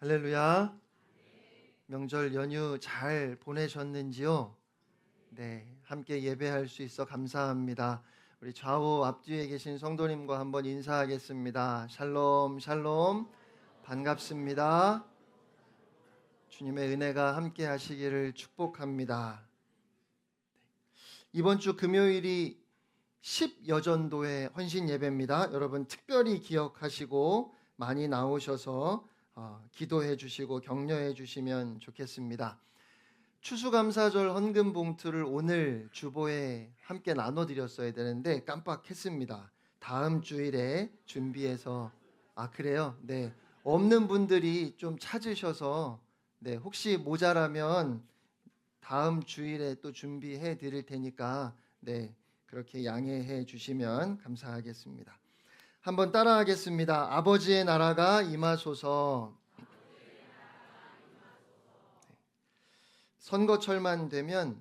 할렐루야. 명절 연휴 잘 보내셨는지요? 네, 함께 예배할 수 있어 감사합니다. 우리 좌우 앞뒤에 계신 성도님과 한번 인사하겠습니다. 샬롬, 샬롬. 반갑습니다. 주님의 은혜가 함께 하시기를 축복합니다. 이번 주 금요일이 10여전도의 헌신 예배입니다. 여러분 특별히 기억하시고 많이 나오셔서 기도해 주시고 격려해 주시면 좋겠습니다. 추수감사절 헌금 봉투를 오늘 주보에 함께 나눠드렸어야 되는데 깜빡했습니다. 다음 주일에 준비해서 그래요? 네, 없는 분들이 좀 찾으셔서 네, 혹시 모자라면 다음 주일에 또 준비해 드릴 테니까 네, 그렇게 양해해 주시면 감사하겠습니다. 한번 따라하겠습니다. 아버지의 나라가 임하소서. 선거철만 되면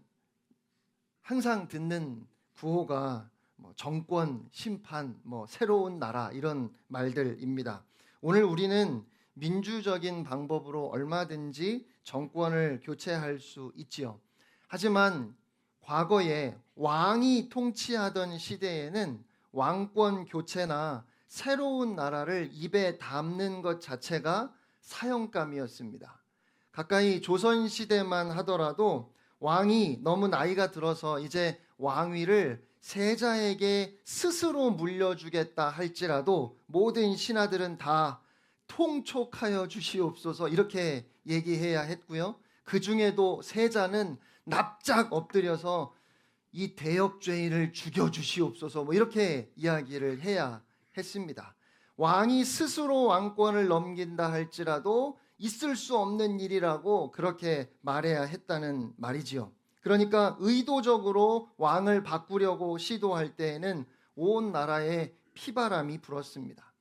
항상 듣는 구호가 정권, 심판, 새로운 나라 이런 말들입니다. 오늘 우리는 민주적인 방법으로 얼마든지 정권을 교체할 수 있지요. 하지만 과거에 왕이 통치하던 시대에는 왕권 교체나 새로운 나라를 입에 담는 것 자체가 사형감이었습니다. 가까이 조선시대만 하더라도 왕이 너무 나이가 들어서 이제 왕위를 세자에게 스스로 물려주겠다 할지라도 모든 신하들은 다 통촉하여 주시옵소서 이렇게 얘기해야 했고요. 그 중에도 세자는 납작 엎드려서 이 대역죄인을 죽여주시옵소서 이렇게 이야기를 해야 했습니다. 왕이 스스로 왕권을 넘긴다 할지라도 있을 수 없는 일이라고 그렇게 말해야 했다는 말이지요. 그러니까 의도적으로 왕을 바꾸려고 시도할 때에는 온 나라에 피바람이 불었습니다.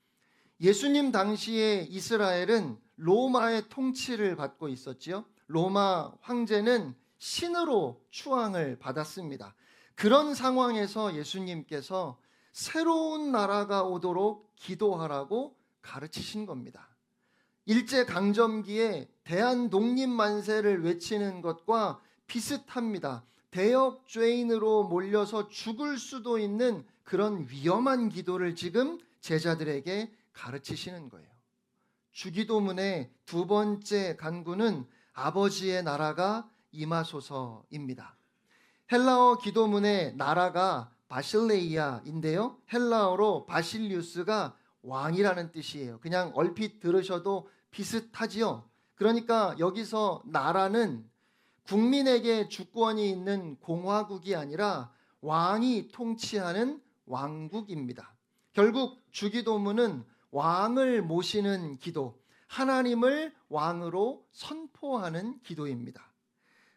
예수님 당시에 이스라엘은 로마의 통치를 받고 있었지요. 로마 황제는 신으로 추앙을 받았습니다. 그런 상황에서 예수님께서 새로운 나라가 오도록 기도하라고 가르치신 겁니다. 일제강점기에 대한독립만세를 외치는 것과 비슷합니다. 대역죄인으로 몰려서 죽을 수도 있는 그런 위험한 기도를 지금 제자들에게 가르치시는 거예요. 주기도문의 두 번째 간구는 아버지의 나라가 임하소서입니다. 헬라어 기도문의 나라가 바실레이아인데요. 헬라어로 바실리우스가 왕이라는 뜻이에요. 그냥 얼핏 들으셔도 비슷하지요. 그러니까 여기서 나라는 국민에게 주권이 있는 공화국이 아니라 왕이 통치하는 왕국입니다. 결국 주기도문은 왕을 모시는 기도, 하나님을 왕으로 선포하는 기도입니다.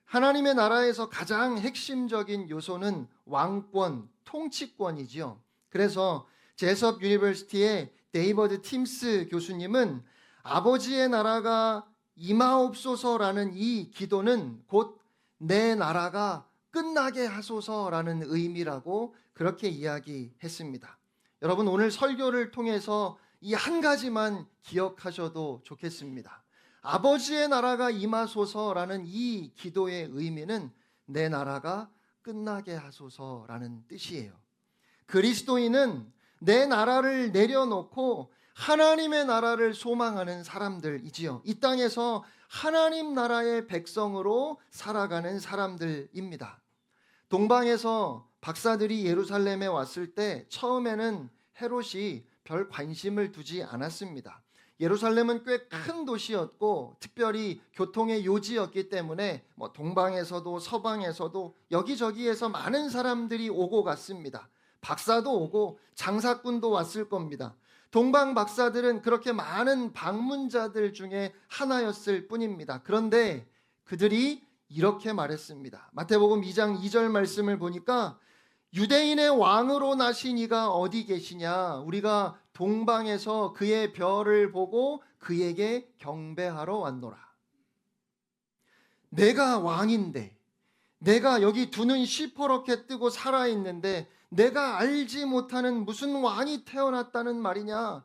하나님의 나라에서 가장 핵심적인 요소는 왕권, 통치권이지요. 그래서 제섭 유니버시티의 데이버드 팀스 교수님은 아버지의 나라가 임하옵소서라는 이 기도는 곧 내 나라가 끝나게 하소서라는 의미라고 그렇게 이야기했습니다. 여러분 오늘 설교를 통해서 이 한 가지만 기억하셔도 좋겠습니다. 아버지의 나라가 임하소서라는 이 기도의 의미는 내 나라가 끝나게 하소서라는 뜻이에요. 그리스도인은 내 나라를 내려놓고 하나님의 나라를 소망하는 사람들이지요. 이 땅에서 하나님 나라의 백성으로 살아가는 사람들입니다. 동방에서 박사들이 예루살렘에 왔을 때 처음에는 헤롯이 별 관심을 두지 않았습니다. 예루살렘은 꽤 큰 도시였고 특별히 교통의 요지였기 때문에 동방에서도 서방에서도 여기저기에서 많은 사람들이 오고 갔습니다. 박사도 오고 장사꾼도 왔을 겁니다. 동방 박사들은 그렇게 많은 방문자들 중에 하나였을 뿐입니다. 그런데 그들이 이렇게 말했습니다. 마태복음 2장 2절 말씀을 보니까 유대인의 왕으로 나신 이가 어디 계시냐? 우리가 동방에서 그의 별을 보고 그에게 경배하러 왔노라. 내가 왕인데, 내가 여기 두 눈 시퍼렇게 뜨고 살아있는데 내가 알지 못하는 무슨 왕이 태어났다는 말이냐?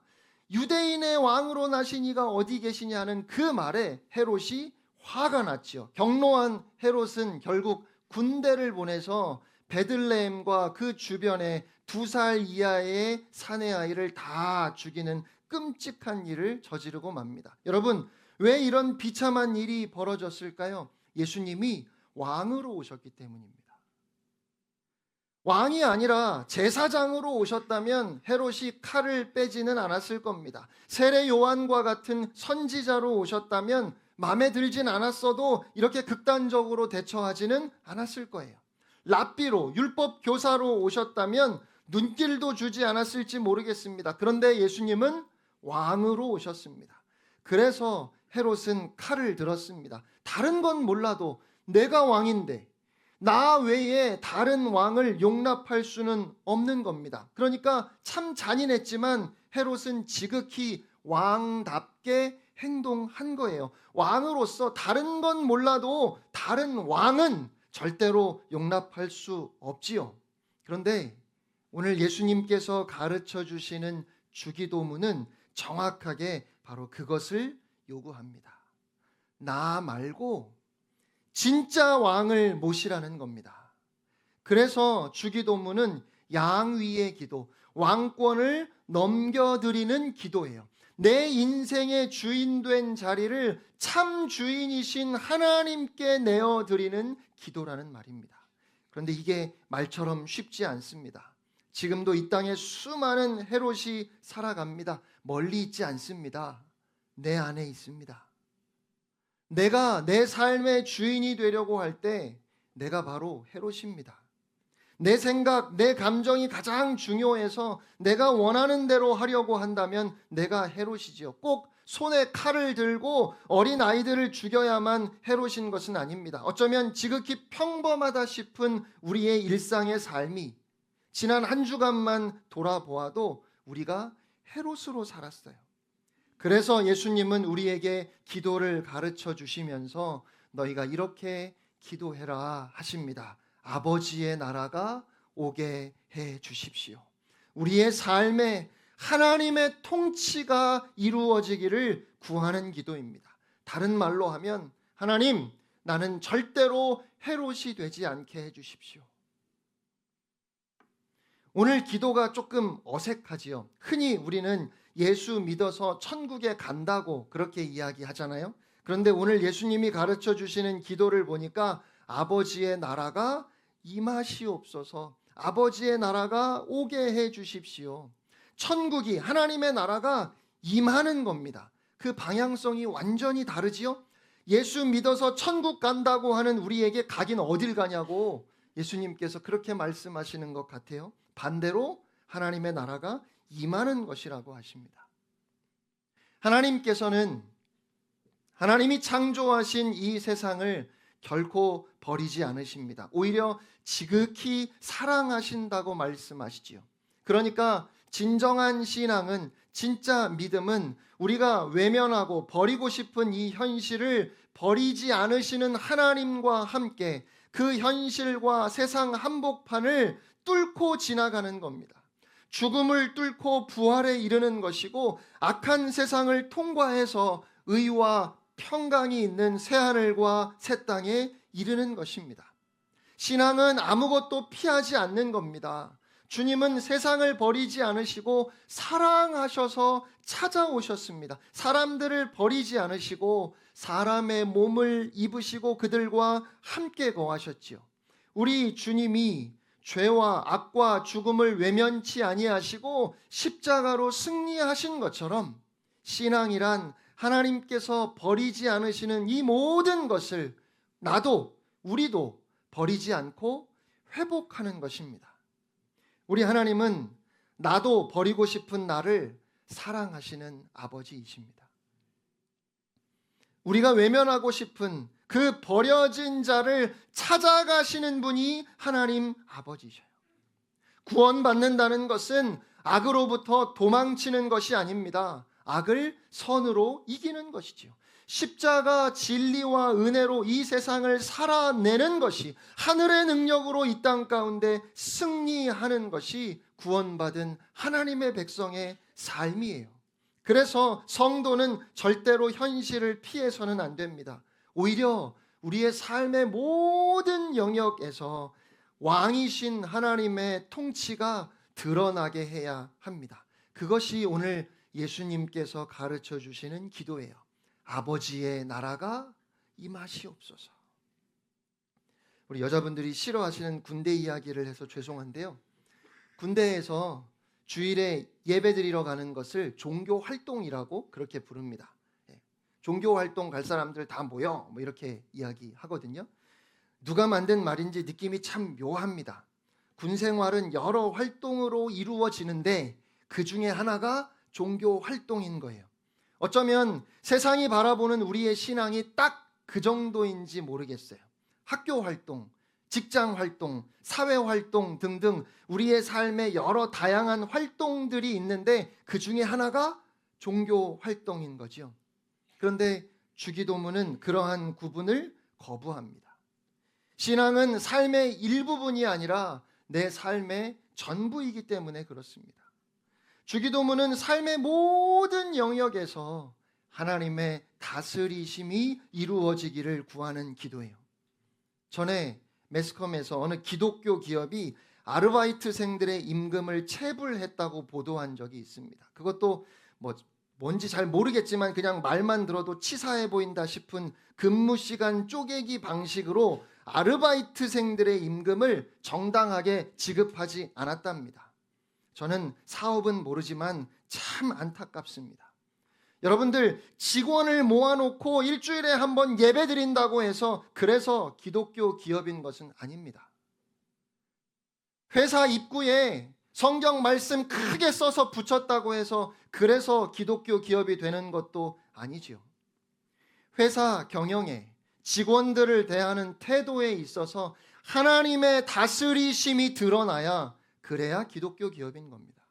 유대인의 왕으로 나신 이가 어디 계시냐는 그 말에 헤롯이 화가 났지요. 경노한 헤롯은 결국 군대를 보내서 베들레헴과 그 주변에 2살 이하의 사내 아이를 다 죽이는 끔찍한 일을 저지르고 맙니다. 여러분, 왜 이런 비참한 일이 벌어졌을까요? 예수님이 왕으로 오셨기 때문입니다. 왕이 아니라 제사장으로 오셨다면 헤롯이 칼을 빼지는 않았을 겁니다. 세례 요한과 같은 선지자로 오셨다면 마음에 들진 않았어도 이렇게 극단적으로 대처하지는 않았을 거예요. 랍비로, 율법 교사로 오셨다면 눈길도 주지 않았을지 모르겠습니다. 그런데 예수님은 왕으로 오셨습니다. 그래서 헤롯은 칼을 들었습니다. 다른 건 몰라도 내가 왕인데 나 외에 다른 왕을 용납할 수는 없는 겁니다. 그러니까 참 잔인했지만 헤롯은 지극히 왕답게 행동한 거예요. 왕으로서 다른 건 몰라도 다른 왕은 절대로 용납할 수 없지요. 그런데 오늘 예수님께서 가르쳐 주시는 주기도문은 정확하게 바로 그것을 요구합니다. 나 말고 진짜 왕을 모시라는 겁니다. 그래서 주기도문은 양위의 기도, 왕권을 넘겨드리는 기도예요. 내 인생의 주인된 자리를 참 주인이신 하나님께 내어드리는 기도라는 말입니다. 그런데 이게 말처럼 쉽지 않습니다. 지금도 이 땅에 수많은 헤롯이 살아갑니다. 멀리 있지 않습니다. 내 안에 있습니다. 내가 내 삶의 주인이 되려고 할 때 내가 바로 헤롯입니다. 내 생각, 내 감정이 가장 중요해서 내가 원하는 대로 하려고 한다면 내가 헤롯이지요. 꼭 손에 칼을 들고 어린 아이들을 죽여야만 헤롯인 것은 아닙니다. 어쩌면 지극히 평범하다 싶은 우리의 일상의 삶이 지난 한 주간만 돌아보아도 우리가 헤롯으로 살았어요. 그래서 예수님은 우리에게 기도를 가르쳐 주시면서 너희가 이렇게 기도해라 하십니다. 아버지의 나라가 오게 해 주십시오. 우리의 삶에 하나님의 통치가 이루어지기를 구하는 기도입니다. 다른 말로 하면 하나님, 나는 절대로 헤롯이 되지 않게 해 주십시오. 오늘 기도가 조금 어색하지요. 흔히 우리는 예수 믿어서 천국에 간다고 그렇게 이야기하잖아요. 그런데 오늘 예수님이 가르쳐 주시는 기도를 보니까 아버지의 나라가 임하시옵소서, 아버지의 나라가 오게 해 주십시오. 천국이, 하나님의 나라가 임하는 겁니다. 그 방향성이 완전히 다르지요. 예수 믿어서 천국 간다고 하는 우리에게 가긴 어딜 가냐고 예수님께서 그렇게 말씀하시는 것 같아요. 반대로 하나님의 나라가 임하는 것이라고 하십니다. 하나님께서는 하나님이 창조하신 이 세상을 결코 버리지 않으십니다. 오히려 지극히 사랑하신다고 말씀하시지요. 그러니까 진정한 신앙은, 진짜 믿음은 우리가 외면하고 버리고 싶은 이 현실을 버리지 않으시는 하나님과 함께 그 현실과 세상 한복판을 뚫고 지나가는 겁니다. 죽음을 뚫고 부활에 이르는 것이고 악한 세상을 통과해서 의와 평강이 있는 새하늘과 새 땅에 이르는 것입니다. 신앙은 아무것도 피하지 않는 겁니다. 주님은 세상을 버리지 않으시고 사랑하셔서 찾아오셨습니다. 사람들을 버리지 않으시고 사람의 몸을 입으시고 그들과 함께 거하셨지요. 우리 주님이 죄와 악과 죽음을 외면치 아니하시고 십자가로 승리하신 것처럼 신앙이란 하나님께서 버리지 않으시는 이 모든 것을 나도, 우리도 버리지 않고 회복하는 것입니다. 우리 하나님은 나도 버리고 싶은 나를 사랑하시는 아버지이십니다. 우리가 외면하고 싶은 그 버려진 자를 찾아가시는 분이 하나님 아버지셔요. 구원받는다는 것은 악으로부터 도망치는 것이 아닙니다. 악을 선으로 이기는 것이지요. 십자가 진리와 은혜로 이 세상을 살아내는 것이, 하늘의 능력으로 이 땅 가운데 승리하는 것이 구원받은 하나님의 백성의 삶이에요. 그래서 성도는 절대로 현실을 피해서는 안 됩니다. 오히려 우리의 삶의 모든 영역에서 왕이신 하나님의 통치가 드러나게 해야 합니다. 그것이 오늘 예수님께서 가르쳐 주시는 기도예요. 아버지의 나라가 임하시옵소서. 우리 여자분들이 싫어하시는 군대 이야기를 해서 죄송한데요. 군대에서 주일에 예배드리러 가는 것을 종교 활동이라고 그렇게 부릅니다. 종교 활동 갈 사람들 다 모여 뭐 이렇게 이야기하거든요. 누가 만든 말인지 느낌이 참 묘합니다. 군 생활은 여러 활동으로 이루어지는데 그 중에 하나가 종교 활동인 거예요. 어쩌면 세상이 바라보는 우리의 신앙이 딱 그 정도인지 모르겠어요. 학교 활동, 직장 활동, 사회 활동 등등 우리의 삶에 여러 다양한 활동들이 있는데 그 중에 하나가 종교 활동인 거죠. 그런데 주기도문은 그러한 구분을 거부합니다. 신앙은 삶의 일부분이 아니라 내 삶의 전부이기 때문에 그렇습니다. 주기도문은 삶의 모든 영역에서 하나님의 다스리심이 이루어지기를 구하는 기도예요. 전에 매스컴에서 어느 기독교 기업이 아르바이트생들의 임금을 체불했다고 보도한 적이 있습니다. 그것도 뭔지 잘 모르겠지만 그냥 말만 들어도 치사해 보인다 싶은 근무 시간 쪼개기 방식으로 아르바이트생들의 임금을 정당하게 지급하지 않았답니다. 저는 사업은 모르지만 참 안타깝습니다. 여러분들, 직원을 모아놓고 일주일에 한 번 예배 드린다고 해서 그래서 기독교 기업인 것은 아닙니다. 회사 입구에 성경 말씀 크게 써서 붙였다고 해서 그래서 기독교 기업이 되는 것도 아니지요. 회사 경영에 직원들을 대하는 태도에 있어서 하나님의 다스리심이 드러나야 그래야 기독교 기업인 겁니다.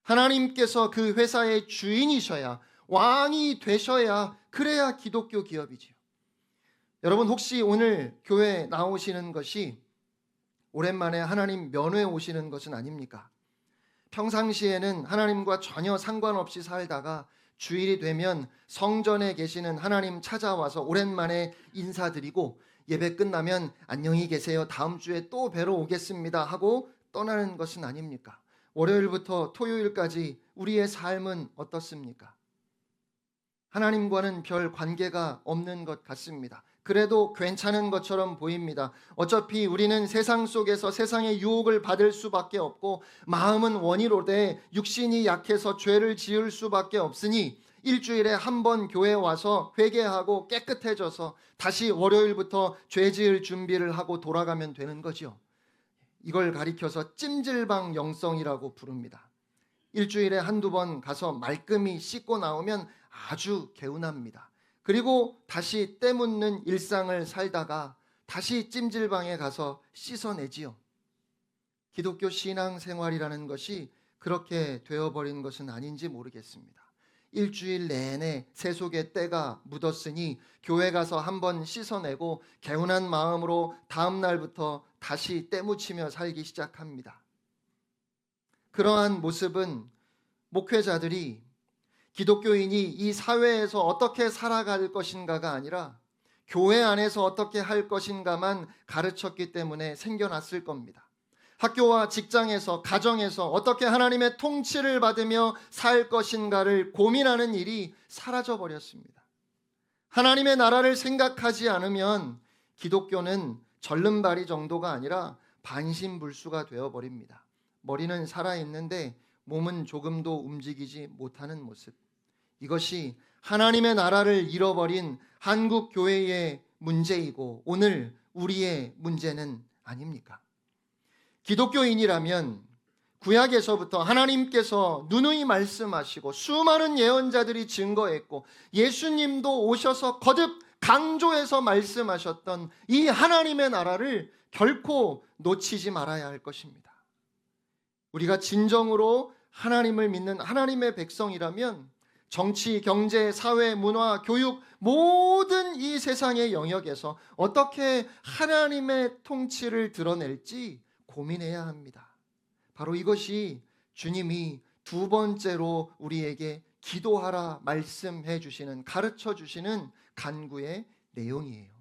하나님께서 그 회사의 주인이셔야, 왕이 되셔야 그래야 기독교 기업이지요. 여러분, 혹시 오늘 교회 나오시는 것이 오랜만에 하나님 면회 오시는 것은 아닙니까? 평상시에는 하나님과 전혀 상관없이 살다가 주일이 되면 성전에 계시는 하나님 찾아와서 오랜만에 인사드리고 예배 끝나면 안녕히 계세요, 다음 주에 또 뵈러 오겠습니다 하고 떠나는 것은 아닙니까? 월요일부터 토요일까지 우리의 삶은 어떻습니까? 하나님과는 별 관계가 없는 것 같습니다. 그래도 괜찮은 것처럼 보입니다. 어차피 우리는 세상 속에서 세상의 유혹을 받을 수밖에 없고 마음은 원이로되 육신이 약해서 죄를 지을 수밖에 없으니 일주일에 한 번 교회에 와서 회개하고 깨끗해져서 다시 월요일부터 죄 지을 준비를 하고 돌아가면 되는 거죠. 이걸 가리켜서 찜질방 영성이라고 부릅니다. 일주일에 한두 번 가서 말끔히 씻고 나오면 아주 개운합니다. 그리고 다시 때 묻는 일상을 살다가 다시 찜질방에 가서 씻어내지요. 기독교 신앙생활이라는 것이 그렇게 되어버린 것은 아닌지 모르겠습니다. 일주일 내내 세속의 때가 묻었으니 교회 가서 한번 씻어내고 개운한 마음으로 다음 날부터 다시 때묻히며 살기 시작합니다. 그러한 모습은 목회자들이 기독교인이 이 사회에서 어떻게 살아갈 것인가가 아니라 교회 안에서 어떻게 할 것인가만 가르쳤기 때문에 생겨났을 겁니다. 학교와 직장에서, 가정에서 어떻게 하나님의 통치를 받으며 살 것인가를 고민하는 일이 사라져 버렸습니다. 하나님의 나라를 생각하지 않으면 기독교는 절름발이 정도가 아니라 반신불수가 되어버립니다. 머리는 살아있는데 몸은 조금도 움직이지 못하는 모습. 이것이 하나님의 나라를 잃어버린 한국 교회의 문제이고 오늘 우리의 문제는 아닙니까? 기독교인이라면 구약에서부터 하나님께서 누누이 말씀하시고 수많은 예언자들이 증거했고 예수님도 오셔서 거듭 강조해서 말씀하셨던 이 하나님의 나라를 결코 놓치지 말아야 할 것입니다. 우리가 진정으로 하나님을 믿는 하나님의 백성이라면 정치, 경제, 사회, 문화, 교육 모든 이 세상의 영역에서 어떻게 하나님의 통치를 드러낼지 고민해야 합니다. 바로 이것이 주님이 두 번째로 우리에게 기도하라 말씀해 주시는, 가르쳐 주시는 간구의 내용이에요.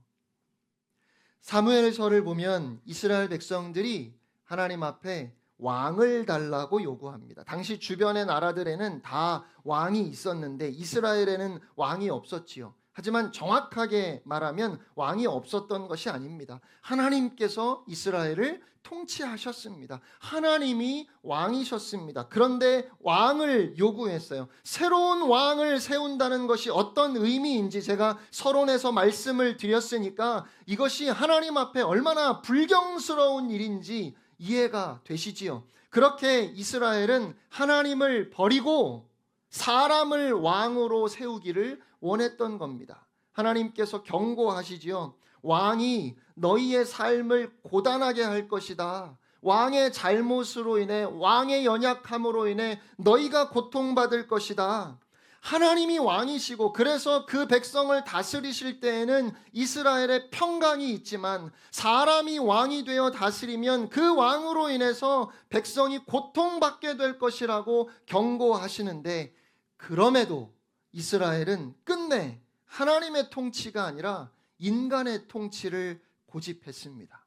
사무엘서를 보면 이스라엘 백성들이 하나님 앞에 왕을 달라고 요구합니다. 당시 주변의 나라들에는 다 왕이 있었는데 이스라엘에는 왕이 없었지요. 하지만 정확하게 말하면 왕이 없었던 것이 아닙니다. 하나님께서 이스라엘을 통치하셨습니다. 하나님이 왕이셨습니다. 그런데 왕을 요구했어요. 새로운 왕을 세운다는 것이 어떤 의미인지 제가 서론에서 말씀을 드렸으니까 이것이 하나님 앞에 얼마나 불경스러운 일인지 이해가 되시지요. 그렇게 이스라엘은 하나님을 버리고 사람을 왕으로 세우기를 원했던 겁니다. 하나님께서 경고하시지요. 왕이 너희의 삶을 고단하게 할 것이다. 왕의 잘못으로 인해, 왕의 연약함으로 인해 너희가 고통받을 것이다. 하나님이 왕이시고 그래서 그 백성을 다스리실 때에는 이스라엘의 평강이 있지만 사람이 왕이 되어 다스리면 그 왕으로 인해서 백성이 고통받게 될 것이라고 경고하시는데, 그럼에도 이스라엘은 끝내 하나님의 통치가 아니라 인간의 통치를 고집했습니다.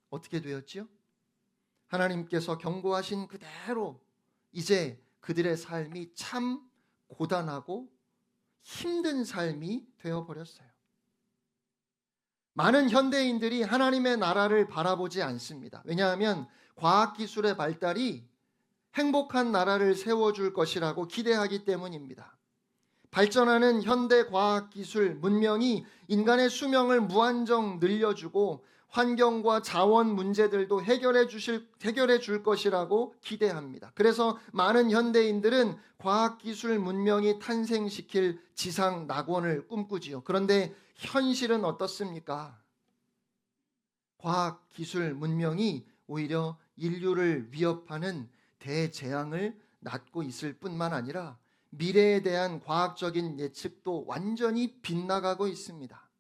어떻게 되었지요? 하나님께서 경고하신 그대로 이제 그들의 삶이 참 고단하고 힘든 삶이 되어버렸어요. 많은 현대인들이 하나님의 나라를 바라보지 않습니다. 왜냐하면 과학기술의 발달이 행복한 나라를 세워줄 것이라고 기대하기 때문입니다. 발전하는 현대 과학기술 문명이 인간의 수명을 무한정 늘려주고 환경과 자원 문제들도 해결해 줄 것이라고 기대합니다. 그래서 많은 현대인들은 과학기술 문명이 탄생시킬 지상 낙원을 꿈꾸지요. 그런데 현실은 어떻습니까? 과학기술 문명이 오히려 인류를 위협하는 대재앙을 낳고 있을 뿐만 아니라 미래에 대한 과학적인 예측도 완전히 빗나가고 있습니다.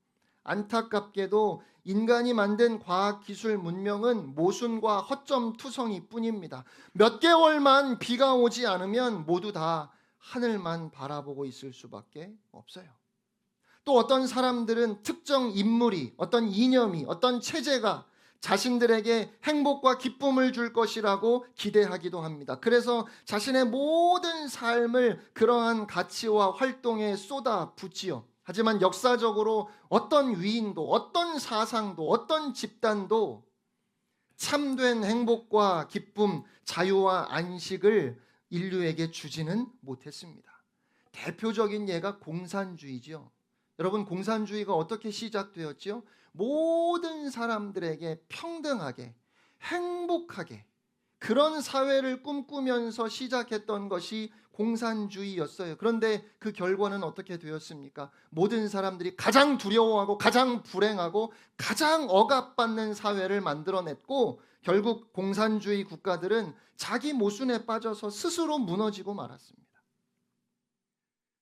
안타깝게도 인간이 만든 과학기술 문명은 모순과 허점투성이 뿐입니다. 몇 개월만 비가 오지 않으면 모두 다 하늘만 바라보고 있을 수밖에 없어요. 또 어떤 사람들은 특정 인물이, 어떤 이념이, 어떤 체제가 자신들에게 행복과 기쁨을 줄 것이라고 기대하기도 합니다. 그래서 자신의 모든 삶을 그러한 가치와 활동에 쏟아붓지요. 하지만 역사적으로 어떤 위인도, 어떤 사상도, 어떤 집단도 참된 행복과 기쁨, 자유와 안식을 인류에게 주지는 못했습니다. 대표적인 예가 공산주의죠. 여러분, 공산주의가 어떻게 시작되었죠? 모든 사람들에게 평등하게, 행복하게 그런 사회를 꿈꾸면서 시작했던 것이 공산주의였어요. 그런데 그 결과는 어떻게 되었습니까? 모든 사람들이 가장 두려워하고 가장 불행하고 가장 억압받는 사회를 만들어냈고 결국 공산주의 국가들은 자기 모순에 빠져서 스스로 무너지고 말았습니다.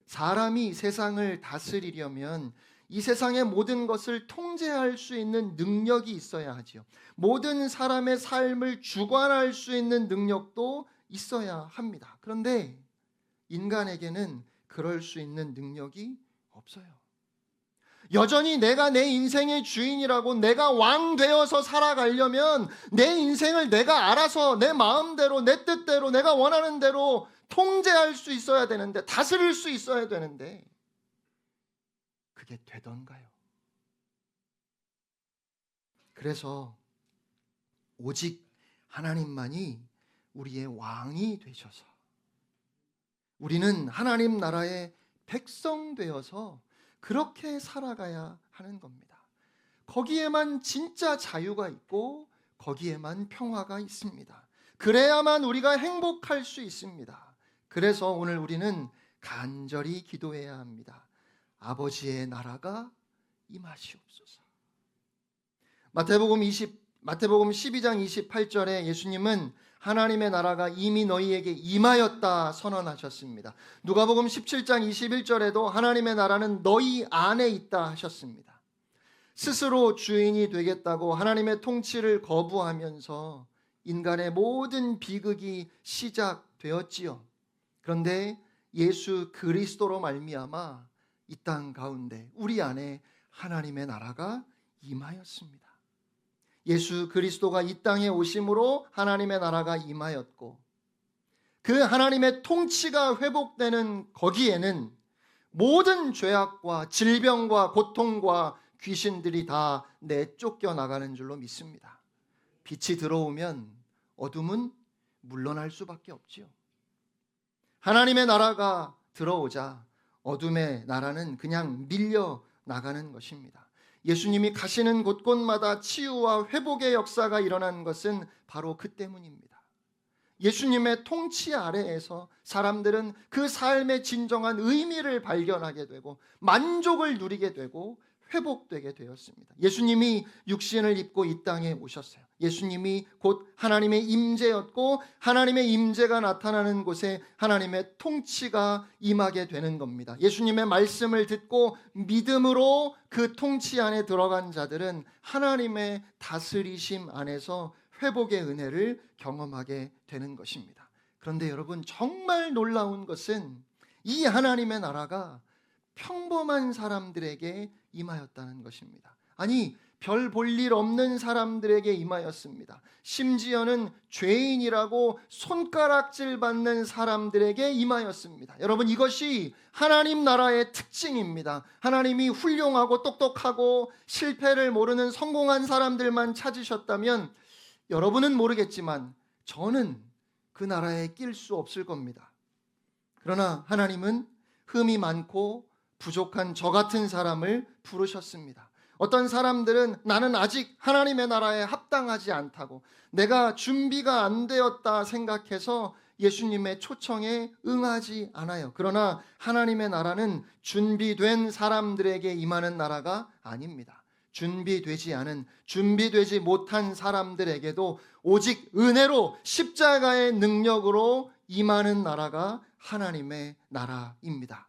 사람이 세상을 다스리려면 이 세상의 모든 것을 통제할 수 있는 능력이 있어야 하지요. 모든 사람의 삶을 주관할 수 있는 능력도 있어야 합니다. 그런데 인간에게는 그럴 수 있는 능력이 없어요. 여전히 내가 내 인생의 주인이라고, 내가 왕 되어서 살아가려면 내 인생을 내가 알아서 내 마음대로, 내 뜻대로, 내가 원하는 대로 통제할 수 있어야 되는데, 다스릴 수 있어야 되는데 그게 되던가요? 그래서 오직 하나님만이 우리의 왕이 되셔서 우리는 하나님 나라의 백성 되어서 그렇게 살아가야 하는 겁니다. 거기에만 진짜 자유가 있고 거기에만 평화가 있습니다. 그래야만 우리가 행복할 수 있습니다. 그래서 오늘 우리는 간절히 기도해야 합니다. 아버지의 나라가 임하시옵소서. 마태복음 12장 28절에 예수님은 하나님의 나라가 이미 너희에게 임하였다 선언하셨습니다. 누가복음 17장 21절에도 하나님의 나라는 너희 안에 있다 하셨습니다. 스스로 주인이 되겠다고 하나님의 통치를 거부하면서 인간의 모든 비극이 시작되었지요. 그런데 예수 그리스도로 말미암아 이 땅 가운데 우리 안에 하나님의 나라가 임하였습니다. 예수 그리스도가 이 땅에 오심으로 하나님의 나라가 임하였고, 그 하나님의 통치가 회복되는 거기에는 모든 죄악과 질병과 고통과 귀신들이 다 내쫓겨 나가는 줄로 믿습니다. 빛이 들어오면 어둠은 물러날 수밖에 없지요. 하나님의 나라가 들어오자 어둠의 나라는 그냥 밀려 나가는 것입니다. 예수님이 가시는 곳곳마다 치유와 회복의 역사가 일어난 것은 바로 그 때문입니다. 예수님의 통치 아래에서 사람들은 그 삶의 진정한 의미를 발견하게 되고 만족을 누리게 되고 회복되게 되었습니다. 예수님이 육신을 입고 이 땅에 오셨어요. 예수님이 곧 하나님의 임재였고, 하나님의 임재가 나타나는 곳에 하나님의 통치가 임하게 되는 겁니다. 예수님의 말씀을 듣고 믿음으로 그 통치 안에 들어간 자들은 하나님의 다스리심 안에서 회복의 은혜를 경험하게 되는 것입니다. 그런데 여러분, 정말 놀라운 것은 이 하나님의 나라가 평범한 사람들에게 임하였다는 것입니다. 아니, 별 볼 일 없는 사람들에게 임하였습니다. 심지어는 죄인이라고 손가락질 받는 사람들에게 임하였습니다. 여러분, 이것이 하나님 나라의 특징입니다. 하나님이 훌륭하고 똑똑하고 실패를 모르는 성공한 사람들만 찾으셨다면 여러분은 모르겠지만 저는 그 나라에 낄 수 없을 겁니다. 그러나 하나님은 흠이 많고 부족한 저 같은 사람을 부르셨습니다. 어떤 사람들은 나는 아직 하나님의 나라에 합당하지 않다고, 내가 준비가 안 되었다 생각해서 예수님의 초청에 응하지 않아요. 그러나 하나님의 나라는 준비된 사람들에게 임하는 나라가 아닙니다. 준비되지 못한 사람들에게도 오직 은혜로 십자가의 능력으로 임하는 나라가 하나님의 나라입니다.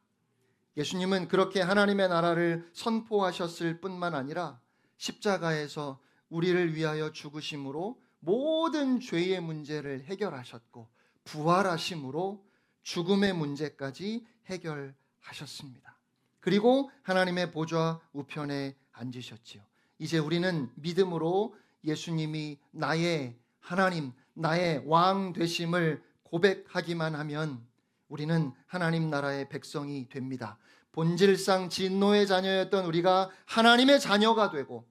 예수님은 그렇게 하나님의 나라를 선포하셨을 뿐만 아니라 십자가에서 우리를 위하여 죽으심으로 모든 죄의 문제를 해결하셨고, 부활하심으로 죽음의 문제까지 해결하셨습니다. 그리고 하나님의 보좌 우편에 앉으셨지요. 이제 우리는 믿음으로 예수님이 나의 하나님, 나의 왕 되심을 고백하기만 하면 우리는 하나님 나라의 백성이 됩니다. 본질상 진노의 자녀였던 우리가 하나님의 자녀가 되고,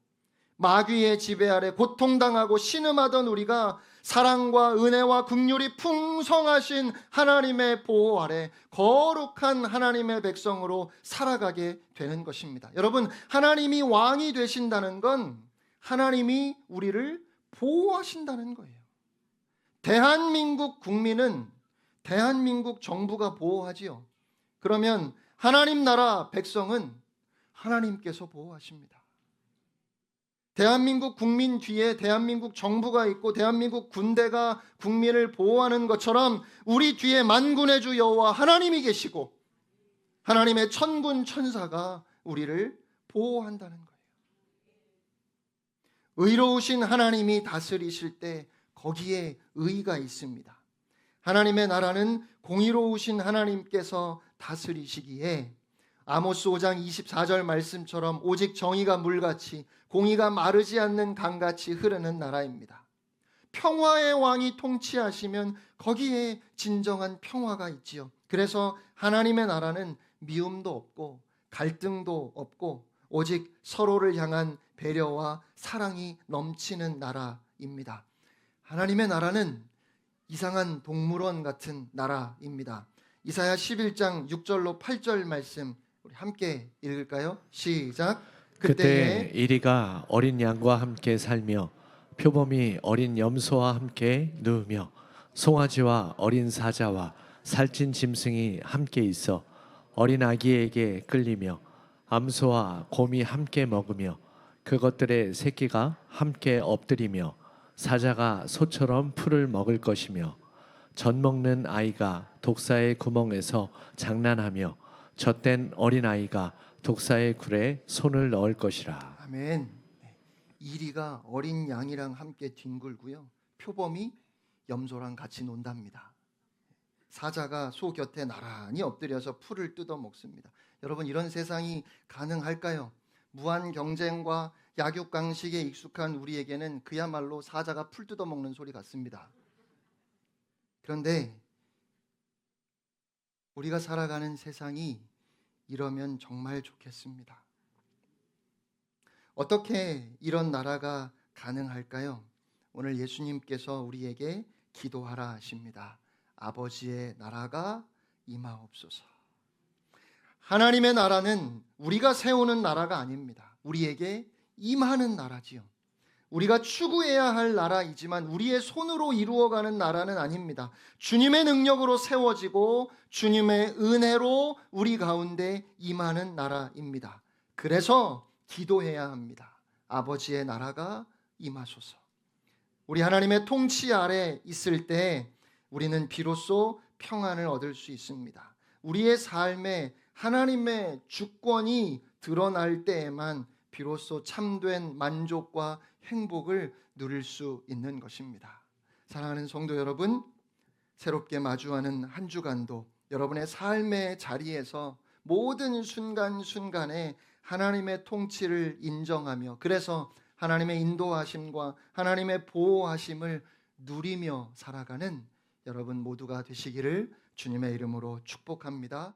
마귀의 지배 아래 고통당하고 신음하던 우리가 사랑과 은혜와 긍휼이 풍성하신 하나님의 보호 아래 거룩한 하나님의 백성으로 살아가게 되는 것입니다. 여러분, 하나님이 왕이 되신다는 건 하나님이 우리를 보호하신다는 거예요. 대한민국 국민은 대한민국 정부가 보호하지요. 그러면 하나님 나라 백성은 하나님께서 보호하십니다. 대한민국 국민 뒤에 대한민국 정부가 있고 대한민국 군대가 국민을 보호하는 것처럼 우리 뒤에 만군의 주 여호와 하나님이 계시고 하나님의 천군 천사가 우리를 보호한다는 거예요. 의로우신 하나님이 다스리실 때 거기에 의가 있습니다. 하나님의 나라는 공의로우신 하나님께서 다스리시기에 아모스 5장 24절 말씀처럼 오직 정의가 물같이 공의가 마르지 않는 강같이 흐르는 나라입니다. 평화의 왕이 통치하시면 거기에 진정한 평화가 있지요. 그래서 하나님의 나라는 미움도 없고 갈등도 없고 오직 서로를 향한 배려와 사랑이 넘치는 나라입니다. 하나님의 나라는 이상한 동물원 같은 나라입니다. 이사야 11장 6절로 8절 말씀 우리 함께 읽을까요? 시작. 그때 이리가 어린 양과 함께 살며 표범이 어린 염소와 함께 누우며 송아지와 어린 사자와 살찐 짐승이 함께 있어 어린 아기에게 끌리며 암소와 곰이 함께 먹으며 그것들의 새끼가 함께 엎드리며 사자가 소처럼 풀을 먹을 것이며 젖 먹는 아이가 독사의 구멍에서 장난하며 젖된 어린 아이가 독사의 굴에 손을 넣을 것이라. 아멘. 이리가 어린 양이랑 함께 뒹굴고요. 표범이 염소랑 같이 논답니다. 사자가 소 곁에 나란히 엎드려서 풀을 뜯어 먹습니다. 여러분, 이런 세상이 가능할까요? 무한 경쟁과 약육강식에 익숙한 우리에게는 그야말로 사자가 풀 뜯어 먹는 소리 같습니다. 그런데 우리가 살아가는 세상이 이러면 정말 좋겠습니다. 어떻게 이런 나라가 가능할까요? 오늘 예수님께서 우리에게 기도하라 하십니다. 아버지의 나라가 임하옵소서. 하나님의 나라는 우리가 세우는 나라가 아닙니다. 우리에게 임하는 나라지요. 우리가 추구해야 할 나라이지만 우리의 손으로 이루어가는 나라는 아닙니다. 주님의 능력으로 세워지고 주님의 은혜로 우리 가운데 임하는 나라입니다. 그래서 기도해야 합니다. 아버지의 나라가 임하소서. 우리 하나님의 통치 아래 있을 때 우리는 비로소 평안을 얻을 수 있습니다. 우리의 삶에 하나님의 주권이 드러날 때에만 비로소 참된 만족과 행복을 누릴 수 있는 것입니다. 사랑하는 성도 여러분, 새롭게 마주하는 한 주간도 여러분의 삶의 자리에서 모든 순간순간에 하나님의 통치를 인정하며, 그래서 하나님의 인도하심과 하나님의 보호하심을 누리며 살아가는 여러분 모두가 되시기를 주님의 이름으로 축복합니다.